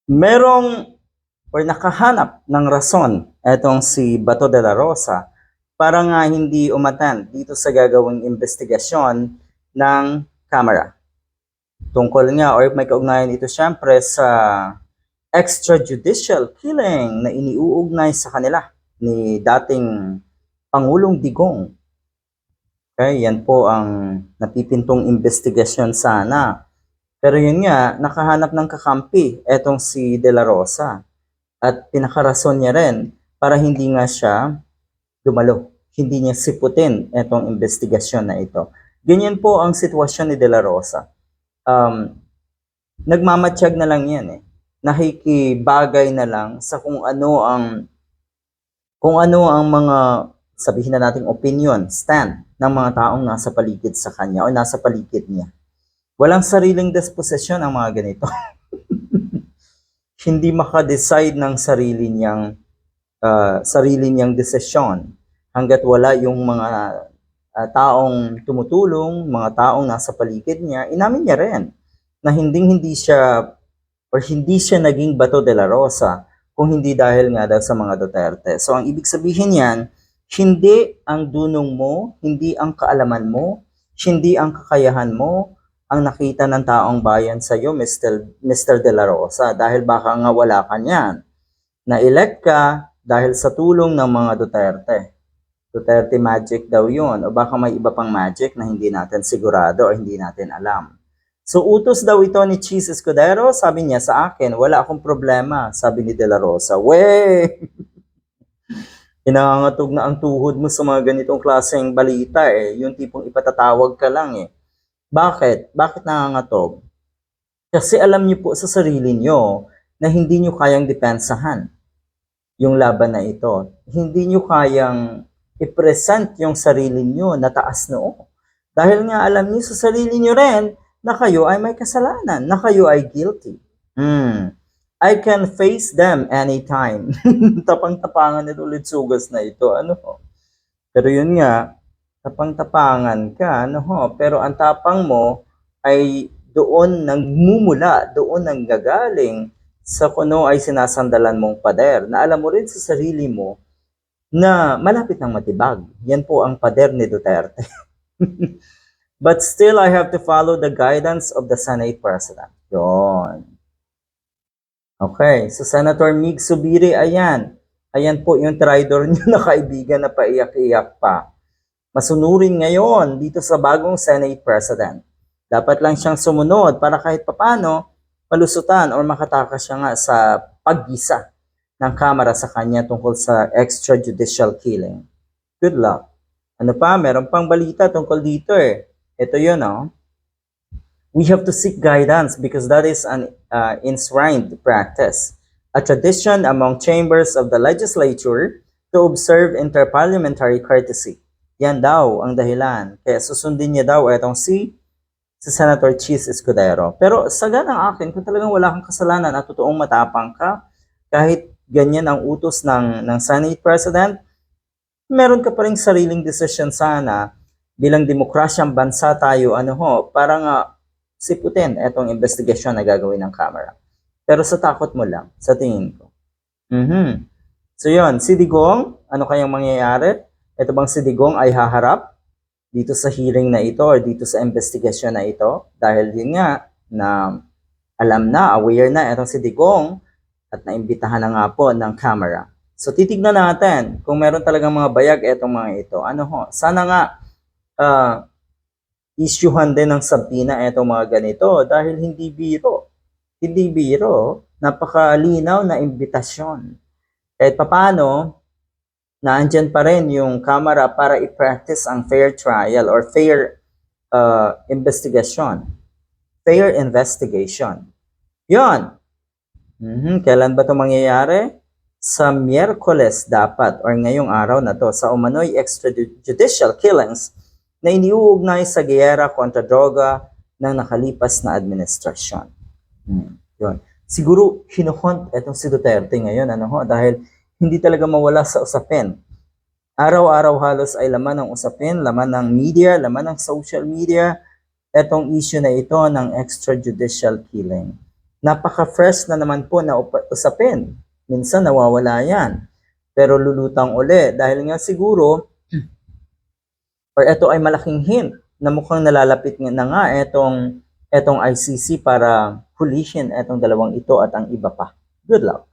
Merong or nakahanap ng rason etong si Bato de la Rosa para nga hindi umatan dito sa gagawing investigasyon ng Kamara. Tungkol nga or may kaugnayan ito syempre sa extrajudicial killing na iniuugnay sa kanila ni dating Pangulong Digong. Okay, yan po ang napipintong investigasyon sana. Pero yun nga, nakahanap ng kakampi etong si De La Rosa. At pinakarason niya rin para hindi nga siya dumalo. Hindi niya siputin etong investigasyon na ito. Ganyan po ang sitwasyon ni De La Rosa. Nagmamatsyag na lang yan eh. Nakikibagay na lang sa kung ano ang mga sabihin na nating opinion, stand ng mga taong nasa paligid sa kanya o nasa paligid niya. Walang sariling disposisyon ang mga ganito. Hindi maka-decide ng sarili niyang desisyon hanggat wala yung mga taong tumutulong, mga taong nasa paligid niya. Inamin niya rin na hindi siya naging Bato de la Rosa kung hindi dahil nga daw sa mga Duterte. So ang ibig sabihin niyan, hindi ang dunong mo, hindi ang kaalaman mo, hindi ang kakayahan mo ang nakita ng taong bayan sa iyo, Mr. De La Rosa, dahil baka nga wala ka niyan. Na-elect ka dahil sa tulong ng mga Duterte. Duterte magic daw yun, o baka may iba pang magic na hindi natin sigurado o hindi natin alam. So utos daw ito ni Cheese Escudero, sabi niya sa akin, wala akong problema, sabi ni De La Rosa. Weh! Inangatog na ang tuhod mo sa mga ganitong klaseng balita eh, yung tipong ipatatawag ka lang eh. Bakit? Bakit nangangatog? Kasi alam niyo po sa sarili niyo na hindi niyo kayang depensahan yung laban na ito. Hindi niyo kayang i-present yung sarili niyo na taas noo. Dahil nga alam niyo sa sarili niyo rin na kayo ay may kasalanan, na kayo ay guilty. I can face them anytime. Tapang-tapangan nito ulit sugas na ito. Ano? Pero yun nga, tapang-tapangan ka, pero ang tapang mo ay doon nagmumula, doon nanggagaling sa kuno ay sinasandalan mong pader, na alam mo rin sa sarili mo na malapit ng matibag. Yan po ang pader ni Duterte. But still, I have to follow the guidance of the Senate President. Yon. Okay, so Senator Mig Subiri, ayan. Ayan po yung traitor niyo na kaibigan na paiyak-iyak pa. Masunurin ngayon dito sa bagong Senate President. Dapat lang siyang sumunod para kahit papano malusutan o makatakas siya nga sa paggisa ng Kamara sa kanya tungkol sa extrajudicial killing. Good luck. Ano pa? Meron pang balita tungkol dito eh. Ito yun, oh. We have to seek guidance because that is an enshrined practice, a tradition among chambers of the legislature to observe interparliamentary courtesy. Yan daw ang dahilan. Kaya susundin niya daw itong si Senator Cheese Escudero. Pero sagad ang akin, kung talagang wala kang kasalanan at totoong matapang ka, kahit ganyan ang utos ng Senate President, meron ka pa rin sariling decision sana bilang demokrasyang bansa tayo, para nga siputin itong investigasyon na gagawin ng Kamara. Pero sa takot mo lang, sa tingin ko. So yun, si Digong, ano kayang mangyayari? Ito bang si Digong ay haharap dito sa hearing na ito or dito sa investigasyon na ito? Dahil yun nga, na alam na, aware na itong si Digong at naimbitahan na nga po ng Kamara. So titignan natin kung meron talagang mga bayag itong mga ito. Sana nga isyuhan din ng sabina itong mga ganito dahil hindi biro. Hindi biro, napakalinaw na imbitasyon. Kahit papano, naandyan pa rin yung Kamara para i-practice ang fair trial or fair investigation. Fair investigation. Yon. Kailan ba ito mangyayari? Sa Miyerkules dapat or ngayong araw na to sa umano'y extrajudicial killings na iniuugnay sa giyera kontra droga ng nakalipas na administrasyon. Yon. Siguro hinuhunt itong si Duterte ngayon dahil hindi talaga mawala sa usapin. Araw-araw halos ay laman ng usapin, laman ng media, laman ng social media, etong issue na ito ng extrajudicial killing Napaka-fresh na naman po na usapin. Minsan nawawala yan. Pero lulutang uli dahil nga siguro or ito ay malaking hint na mukhang nalalapit na nga etong ICC para hulihin etong dalawang ito at ang iba pa. Good luck.